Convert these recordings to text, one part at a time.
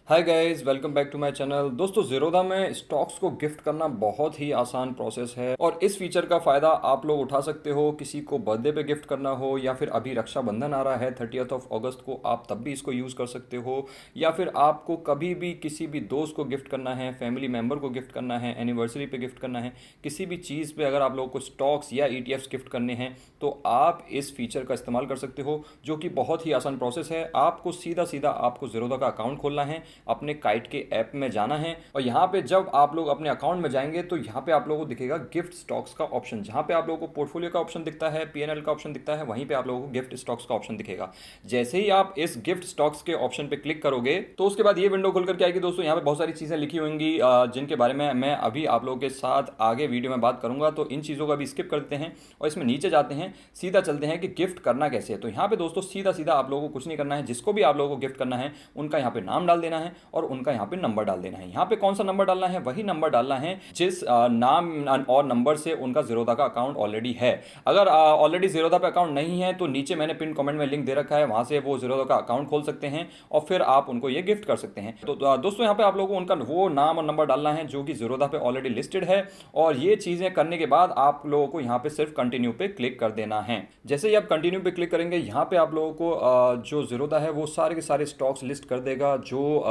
Hi guys, welcome back to my channel. दोस्तों, ज़ीरोधा में stocks को गिफ्ट करना बहुत ही आसान प्रोसेस है और इस फीचर का फ़ायदा आप लोग उठा सकते हो। किसी को बर्थडे पे गिफ्ट करना हो या फिर अभी रक्षाबंधन आ रहा है 30th ऑफ अगस्त को, आप तब भी इसको यूज़ कर सकते हो। या फिर आपको कभी भी किसी भी दोस्त को गिफ्ट करना है, फैमिली मेम्बर को गिफ्ट करना है, एनिवर्सरी पे गिफ्ट करना है, किसी भी चीज़ पे अगर आप लोगों को स्टॉक्स या ईटीएफ्स गिफ्ट करने हैं तो आप इस फीचर का इस्तेमाल कर सकते हो, जो कि बहुत ही आसान प्रोसेस है। आपको सीधा सीधा आपको ज़ीरोधा का अकाउंट खोलना है, अपने काइट के ऐप में जाना है और यहाँ पे जब आप लोग अपने अकाउंट में जाएंगे तो यहाँ पे आप लोगों को दिखेगा गिफ्ट स्टॉक्स का ऑप्शन। जहाँ पे आप लोगों को पोर्टफोलियो का ऑप्शन दिखता है, पीएनएल का ऑप्शन दिखता है, वहीं पे आप लोगों को गिफ्ट स्टॉक्स का ऑप्शन दिखेगा। जैसे ही आप इस गिफ्ट स्टॉक्स के ऑप्शन पे क्लिक करोगे तो उसके बाद ये विंडो खुल करके आएगी। दोस्तों, यहाँ पे बहुत सारी चीज़ें लिखी होंगी जिनके बारे में मैं अभी आप लोगों के साथ आगे वीडियो में बात करूंगा, तो इन चीज़ों का भी स्किप करते हैं और इसमें नीचे जाते हैं, सीधा चलते हैं कि गिफ्ट करना कैसे है। तो यहाँ पे दोस्तों सीधा सीधा आप लोगों को कुछ नहीं करना है। जिसको भी आप लोगों को गिफ्ट करना है उनका यहाँ पे नाम डाल देना है और उनका यहाँ पे नंबर डाल देना है। यहाँ पे कौन सा नंबर डालना है? वही नंबर डालना है जिस नाम और नंबर से उनका ज़ीरोधा का अकाउंट ऑलरेडी है। अगर ऑलरेडी ज़ीरोधा पे अकाउंट नहीं है तो नीचे मैंने पिन कमेंट में लिंक दे रखा है, वहां से वो ज़ीरोधा का अकाउंट खोल सकते हैं और फिर आप उनको ये गिफ्ट कर सकते हैं। तो दोस्तों, यहाँ पे आप लोगों को उनका वो नाम और नंबर डालना है जो कि ज़ीरोधा पे ऑलरेडी लिस्टेड है और ये चीज़ें करने के बाद आप लोगों को यहाँ पे सिर्फ कंटिन्यू पे क्लिक कर देना है। जैसे ही आप कंटिन्यू पे क्लिक करेंगे, यहाँ पे आप लोगों को जो ज़ीरोधा है वो सारे के सारे स्टॉक्स लिस्ट कर देगा जो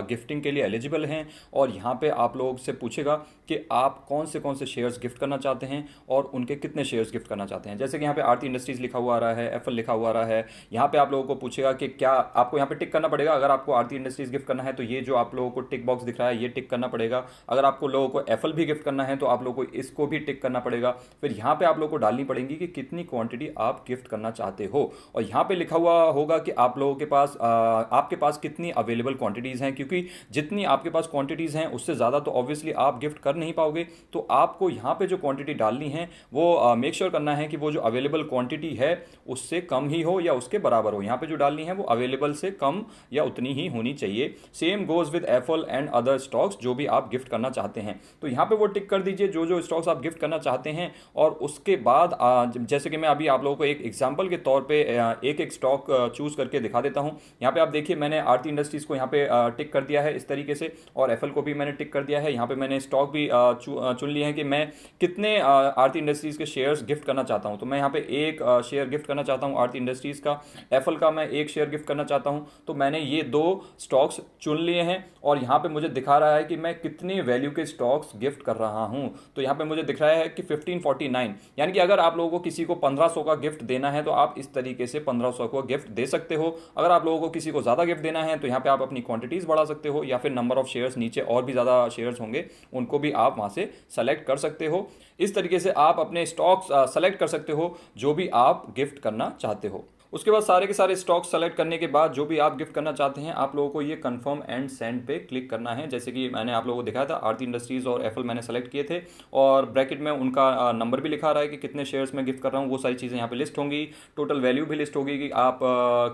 गिफ्टिंग के लिए एलिजिबल हैं और यहाँ पे आप लोगों से पूछेगा कि आप कौन से शेयर्स गिफ्ट करना चाहते हैं और उनके कितने शेयर्स गिफ्ट करना चाहते हैं। जैसे कि यहाँ पे आरती इंडस्ट्रीज लिखा हुआ आ रहा है, एफएल लिखा हुआ आ रहा है। यहाँ पे आप लोगों को पूछेगा कि क्या आपको यहाँ पे टिक करना पड़ेगा। अगर आपको आरती इंडस्ट्रीज गिफ्ट करना है तो ये जो आप लोगों को टिक बॉक्स दिख रहा है ये टिक करना पड़ेगा। अगर आपको लोगों को एफएल भी गिफ्ट करना है तो आप लोगों को इसको भी टिक करना पड़ेगा। फिर यहाँ पे आप लोगों को डालनी पड़ेगी कि कितनी क्वांटिटी आप गिफ्ट करना चाहते हो और यहाँ पे लिखा हुआ होगा कि आप लोगों के पास आपके पास कितनी अवेलेबल क्वांटिटीज़ हैं, क्योंकि जितनी आपके पास क्वांटिटीज़ हैं उससे ज़्यादा तो ऑब्वियसली आप गिफ्ट कर नहीं पाओगे। तो आपको यहाँ पे जो क्वांटिटी डालनी है वो मेक श्योर करना है कि वो जो अवेलेबल क्वांटिटी है उससे कम ही हो या उसके बराबर हो। यहाँ पे जो डालनी है वो अवेलेबल से कम या उतनी ही होनी चाहिए। Same goes with Apple and other stocks जो भी आप गिफ्ट करना चाहते हैं। तो यहाँ पे वो टिक कर दीजिए जो जो स्टॉक्स आप गिफ्ट करना चाहते हैं और उसके बाद जैसे कि मैं अभी आप लोगों को एक एग्जाम्पल के तौर पर एक एक स्टॉक चूज करके दिखा देता हूँ। यहाँ पे आप देखिए, मैंने आरती इंडस्ट्रीज को यहाँ पे टिक कर दिया है इस तरीके से और एफएल को भी मैंने टिक कर दिया है। यहाँ पे मैंने स्टॉक भी चुन लिए हैं कि मैं कितने आरती इंडस्ट्रीज के शेयर्स गिफ्ट करना चाहता हूँ। तो मैं यहाँ पे एक शेयर गिफ्ट करना चाहता हूँ आरती इंडस्ट्रीज का, एफएल का मैं एक शेयर गिफ्ट करना चाहता हूँ। तो मैंने ये दो स्टॉक्स चुन लिए हैं और यहाँ पे मुझे दिखा रहा है कि मैं कितनी वैल्यू के स्टॉक्स गिफ्ट कर रहा हूँ। तो यहाँ पे मुझे दिख रहा है कि 1549, यानी कि अगर आप लोगों को किसी को 1500 का गिफ्ट देना है तो आप इस तरीके से 1500 को गिफ्ट दे सकते हो। अगर आप लोगों को किसी को ज़्यादा गिफ्ट देना है तो यहाँ पे आप अपनी क्वांटिटीज़ बढ़ा सकते हो या फिर नंबर ऑफ शेयर्स, नीचे और भी ज़्यादा शेयर्स होंगे उनको भी आप वहाँ से सेलेक्ट कर सकते हो। इस तरीके से आप अपने स्टॉक्स सेलेक्ट कर सकते हो जो भी आप गिफ्ट करना चाहते हो। उसके बाद सारे के सारे स्टॉक सेलेक्ट करने के बाद जो भी आप गिफ्ट करना चाहते हैं आप लोगों को ये कंफर्म एंड सेंड पे क्लिक करना है। जैसे कि मैंने आप लोगों को दिखाया था, आरती इंडस्ट्रीज और एफएल मैंने सेलेक्ट किए थे और ब्रैकेट में उनका नंबर भी लिखा रहा है कि कितने शेयर्स में गिफ्ट कर रहा हूँ। वो सारी चीज़ें यहाँ पे लिस्ट होंगी, टोटल वैल्यू भी लिस्ट होगी कि आप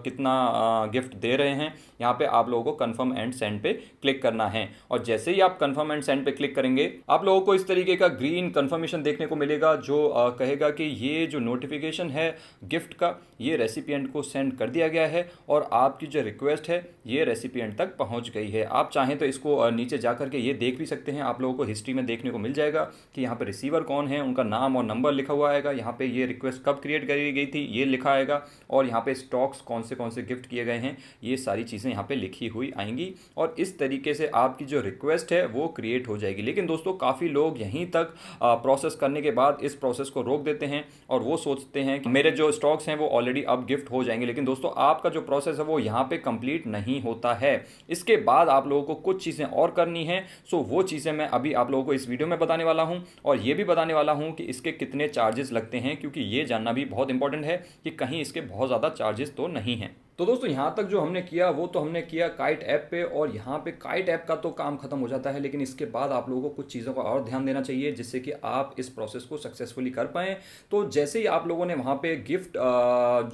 कितना गिफ्ट दे रहे हैं। यहाँ पे आप लोगों को कंफर्म एंड सेंड पे क्लिक करना है और जैसे ही आप कंफर्म एंड सेंड पे क्लिक करेंगे आप लोगों को इस तरीके का ग्रीन कंफर्मेशन देखने को मिलेगा जो कहेगा कि ये जो नोटिफिकेशन है गिफ्ट का ये रेसिपिएंट को सेंड कर दिया गया है और आपकी जो रिक्वेस्ट है ये रेसिपिएंट तक पहुंच गई है। आप चाहें तो इसको नीचे जा करके ये देख भी सकते हैं। आप लोगों को हिस्ट्री में देखने को मिल जाएगा कि यहाँ पे रिसीवर कौन है, उनका नाम और नंबर लिखा हुआ आएगा। यहाँ पे ये रिक्वेस्ट कब क्रिएट करी गई थी ये लिखा आएगा और यहाँ पे स्टॉक्स कौन से गिफ्ट किए गए हैं ये सारी चीज़ें यहाँ पे लिखी हुई आएंगी और इस तरीके से आपकी जो रिक्वेस्ट है वो क्रिएट हो जाएगी। लेकिन दोस्तों, काफ़ी लोग यहीं तक प्रोसेस करने के बाद इस प्रोसेस को रोक देते हैं और वो सोचते हैं कि मेरे जो स्टॉक्स हैं वो ऑलरेडी अब गिफ्ट हो जाएंगे। लेकिन दोस्तों, आपका जो प्रोसेस है वो यहाँ पे कंप्लीट नहीं होता है। इसके बाद आप लोगों को कुछ चीज़ें और करनी है। सो वो चीज़ें मैं अभी आप लोगों को इस वीडियो में बताने वाला हूँ और ये भी बताने वाला हूँ कि इसके कितने चार्जेस लगते हैं, क्योंकि ये जानना भी बहुत इंपॉर्टेंट है कि कहीं इसके बहुत ज़्यादा चार्जेस तो नहीं हैं। तो दोस्तों, यहाँ तक जो हमने किया वो तो हमने किया काइट ऐप पे और यहाँ पे काइट ऐप का तो काम खत्म हो जाता है। लेकिन इसके बाद आप लोगों को कुछ चीज़ों का और ध्यान देना चाहिए जिससे कि आप इस प्रोसेस को सक्सेसफुली कर पाएँ। तो जैसे ही आप लोगों ने वहाँ पे गिफ्ट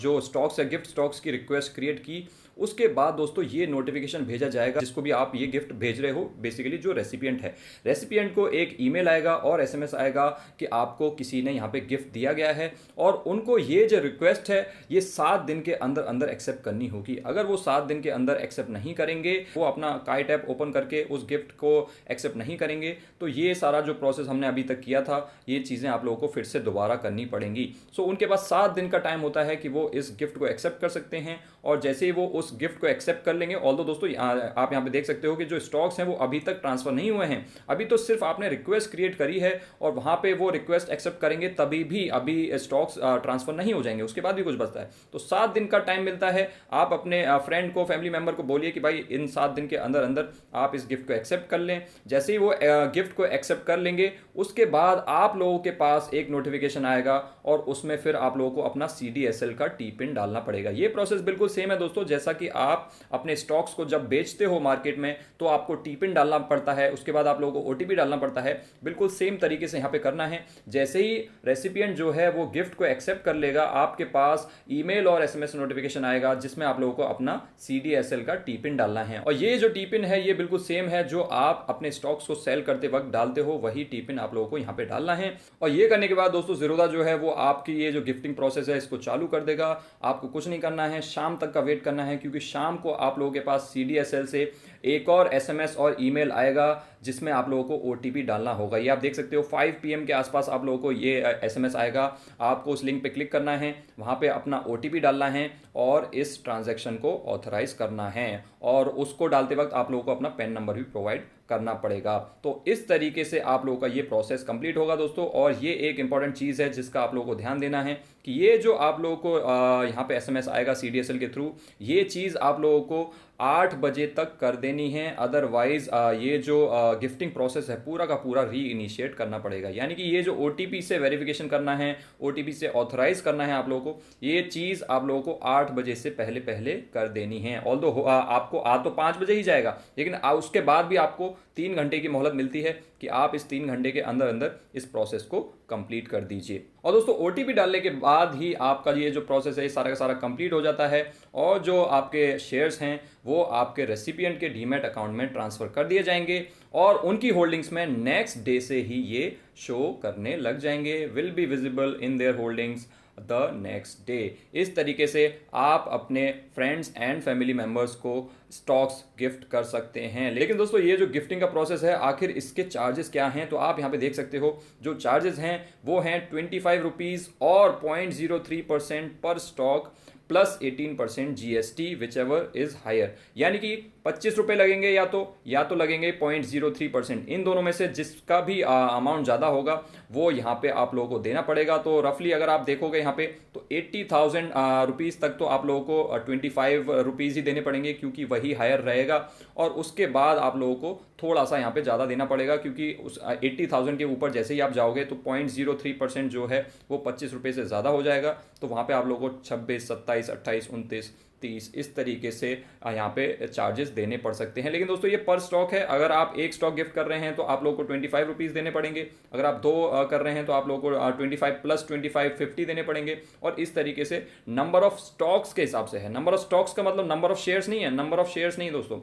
जो स्टॉक्स है गिफ्ट स्टॉक्स की रिक्वेस्ट क्रिएट की उसके बाद दोस्तों ये नोटिफिकेशन भेजा जाएगा जिसको भी आप ये गिफ्ट भेज रहे हो, बेसिकली जो रेसिपिएंट है, रेसिपिएंट को एक ईमेल आएगा और एसएमएस आएगा कि आपको किसी ने यहाँ पे गिफ्ट दिया गया है और उनको ये जो रिक्वेस्ट है ये 7 दिन के अंदर अंदर एक्सेप्ट करनी होगी। अगर वो 7 दिन के अंदर एक्सेप्ट नहीं करेंगे, वो अपना काइट ऐप ओपन करके उस गिफ्ट को एक्सेप्ट नहीं करेंगे, तो ये सारा जो प्रोसेस हमने अभी तक किया था ये चीज़ें आप लोगों को फिर से दोबारा करनी पड़ेंगी। सो उनके पास 7 दिन का टाइम होता है कि वो इस गिफ्ट को एक्सेप्ट कर सकते हैं और जैसे ही वो उस गिफ्ट को एक्सेप्ट कर लेंगे, ऑल्दो दोस्तों आप यहाँ पे देख सकते हो कि जो स्टॉक्स हैं वो अभी तक ट्रांसफर नहीं हुए हैं, अभी तो सिर्फ आपने रिक्वेस्ट क्रिएट करी है और वहाँ पे वो रिक्वेस्ट एक्सेप्ट करेंगे तभी भी अभी स्टॉक्स ट्रांसफर नहीं हो जाएंगे, उसके बाद भी कुछ बचता है। तो 7 दिन का टाइम मिलता है। आप अपने फ्रेंड को, फैमिली मेंबर को बोलिए कि भाई इन 7 दिन के अंदर अंदर आप इस गिफ्ट को एक्सेप्ट कर लें। जैसे ही वो गिफ्ट को एक्सेप्ट कर लेंगे उसके बाद आप लोगों के पास एक नोटिफिकेशन आएगा और उसमें फिर आप लोगों को अपना CDSL का टी पिन डालना पड़ेगा। ये प्रोसेस बिल्कुल सेम है दोस्तों, जैसा कि आप अपने स्टॉक्स को जब बेचते हो मार्केट में तो आपको टी पिन डालना पड़ता है, उसके बाद आप लोगों को OTP डालना पड़ता है। बिल्कुल सेम तरीके से यहाँ पे करना है। जैसे ही रेसिपिएंट जो है वो गिफ्ट को एक्सेप्ट कर लेगा, आपके पास ईमेल और SMS नोटिफिकेशन आएगा जिसमें आप लोगों को अपना CDSL का टी पिन डालना है। और ये जो टी पिन है ये बिल्कुल सेम है जो आप अपने स्टॉक्स को सेल करते वक्त डालते हो, वही टी पिन आप लोगों को यहाँ पे डालना है। और ये करने के बाद दोस्तों ज़ीरोधा जो है वो आपकी ये जो गिफ्टिंग प्रोसेस है इसको चालू कर देगा। आपको कुछ नहीं करना है, शाम तक का वेट करना है, क्योंकि शाम को आप लोगों के पास CDSL से एक और SMS और ईमेल आएगा जिसमें आप लोगों को OTP डालना होगा। ये आप देख सकते हो 5 PM के आसपास आप लोगों को ये SMS आएगा। आपको उस लिंक पे क्लिक करना है, वहाँ पे अपना OTP डालना है और इस ट्रांजैक्शन को ऑथराइज करना है और उसको डालते वक्त आप लोगों को अपना पैन नंबर भी प्रोवाइड करना पड़ेगा। तो इस तरीके से आप लोगों का ये प्रोसेस कंप्लीट होगा दोस्तों। और ये एक इंपॉर्टेंट चीज़ है जिसका आप लोगों को ध्यान देना है कि ये जो आप लोगों को यहाँ पे SMS आएगा CDSL के थ्रू, ये चीज़ आप लोगों को 8 बजे तक कर देनी है। अदरवाइज ये जो गिफ्टिंग प्रोसेस है पूरा का पूरा री इनिशिएट करना पड़ेगा। यानी कि ये जो OTP से वेरिफिकेशन करना है, OTP से ऑथराइज करना है आप लोगों को, ये चीज़ आप लोगों को 8 बजे से पहले पहले कर देनी है। ऑल्दो आपको आ तो 5 बजे ही जाएगा, लेकिन उसके बाद भी आपको 3 घंटे की मोहलत मिलती है कि आप इस 3 घंटे के अंदर अंदर इस प्रोसेस को कंप्लीट कर दीजिए। और दोस्तों OTP डालने के बाद ही आपका ये जो प्रोसेस है सारा का सारा कंप्लीट हो जाता है और जो आपके शेयर्स हैं वो आपके रेसिपिएंट के डीमैट अकाउंट में ट्रांसफ़र कर दिए जाएंगे और उनकी होल्डिंग्स में नेक्स्ट डे से ही ये शो करने लग जाएंगे, will be visible in their holdings the next day. इस तरीके से आप अपने फ्रेंड्स एंड फैमिली मेम्बर्स को स्टॉक्स गिफ्ट कर सकते हैं। लेकिन दोस्तों ये जो गिफ्टिंग का प्रोसेस है आखिर इसके चार्जेस क्या हैं, तो आप यहाँ पे देख सकते हो जो चार्जेस हैं वो हैं 25 रुपीज़ और 0.03% पर stock plus 18% GST whichever is higher. यानी कि 25 रुपये लगेंगे या तो लगेंगे 0.03%। इन दोनों में से जिसका भी अमाउंट ज़्यादा होगा वो यहाँ पे आप लोगों को देना पड़ेगा। तो रफली अगर आप देखोगे यहाँ पे तो 80,000 रुपीज़ तक तो आप लोगों को 25 रुपीज़ ही देने पड़ेंगे क्योंकि वही हायर रहेगा। और उसके बाद आप लोगों को थोड़ा सा यहाँ पे ज़्यादा देना पड़ेगा क्योंकि उस 80,000 के ऊपर जैसे ही आप जाओगे तो 0.03% जो है वो 25 रुपये से ज़्यादा हो जाएगा। तो वहाँ पे आप लोगों को 26, 27, 28, 29, 30 इस तरीके से यहाँ पे चार्जेस देने पड़ सकते हैं। लेकिन दोस्तों ये पर स्टॉक है। अगर आप एक स्टॉक गिफ्ट कर रहे हैं तो आप लोगों को 25 रुपीज़ देने पड़ेंगे। अगर आप 2 कर रहे हैं तो आप लोगों को 25 प्लस 25 50 देने पड़ेंगे। और इस तरीके से नंबर ऑफ स्टॉक्स के हिसाब से है। नंबर ऑफ स्टॉक्स का मतलब नंबर ऑफ शेयर्स नहीं है, नंबर ऑफ शेयर्स नहीं दोस्तों,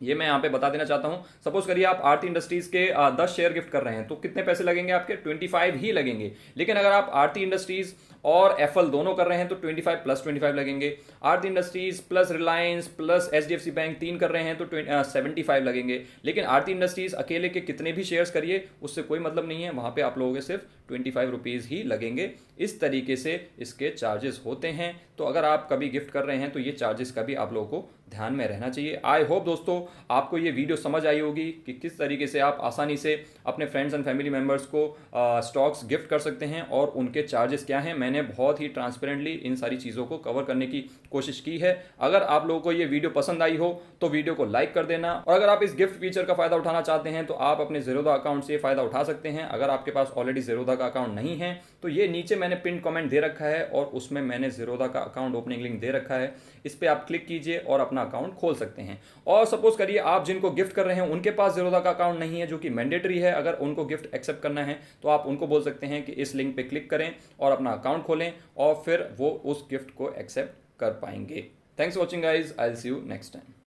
ये मैं यहाँ पे बता देना चाहता हूँ। सपोज करिए आप आरती इंडस्ट्रीज के 10 शेयर गिफ्ट कर रहे हैं तो कितने पैसे लगेंगे आपके? 25 ही लगेंगे। लेकिन अगर आप आरती इंडस्ट्रीज और एफएल दोनों कर रहे हैं तो 25 प्लस 25 लगेंगे। Aarti industries plus Reliance plus HDFC bank 3 कर रहे हैं तो 75 लगेंगे। लेकिन आरती इंडस्ट्रीज अकेले के कितने भी शेयर्स करिए उससे कोई मतलब नहीं है, वहाँ पे आप लोगों के सिर्फ 25 रुपीज़ ही लगेंगे। इस तरीके से इसके चार्जेस होते हैं। तो अगर आप कभी गिफ्ट कर रहे हैं तो ये चार्जेस का भी आप लोगों को ध्यान में रहना चाहिए। आई होप दोस्तों आपको ये वीडियो समझ आई होगी कि किस तरीके से आप आसानी से अपने फ्रेंड्स एंड फैमिली मेम्बर्स को स्टॉक्स गिफ्ट कर सकते हैं और उनके चार्जेस क्या हैं। मैंने बहुत ही ट्रांसपेरेंटली इन सारी चीज़ों को कवर करने की कोशिश की है। अगर आप लोगों को ये वीडियो पसंद आई हो तो वीडियो को लाइक कर देना। और अगर आप इस गिफ्ट फीचर का फ़ायदा उठाना चाहते हैं तो आप अपने ज़ीरोधा अकाउंट से फ़ायदा उठा सकते हैं। अगर आपके पास ऑलरेडी ज़ीरोधा का अकाउंट नहीं है तो ये नीचे मैंने पिन कमेंट दे रखा है और उसमें मैंने ज़ीरोधा का अकाउंट ओपनिंग लिंक दे रखा है। इस पर आप क्लिक कीजिए और अपना अकाउंट खोल सकते हैं। और सपोज करिए आप जिनको गिफ्ट कर रहे हैं उनके पास ज़ीरोधा का अकाउंट नहीं है, जो कि मैंडेटरी है। अगर उनको गिफ्ट एक्सेप्ट करना है तो आप उनको बोल सकते हैं कि इस लिंक पे क्लिक करें और अपना अकाउंट खोलें और फिर वो उस गिफ्ट को एक्सेप्ट कर पाएंगे। Thanks for watching guys, I will see you next time.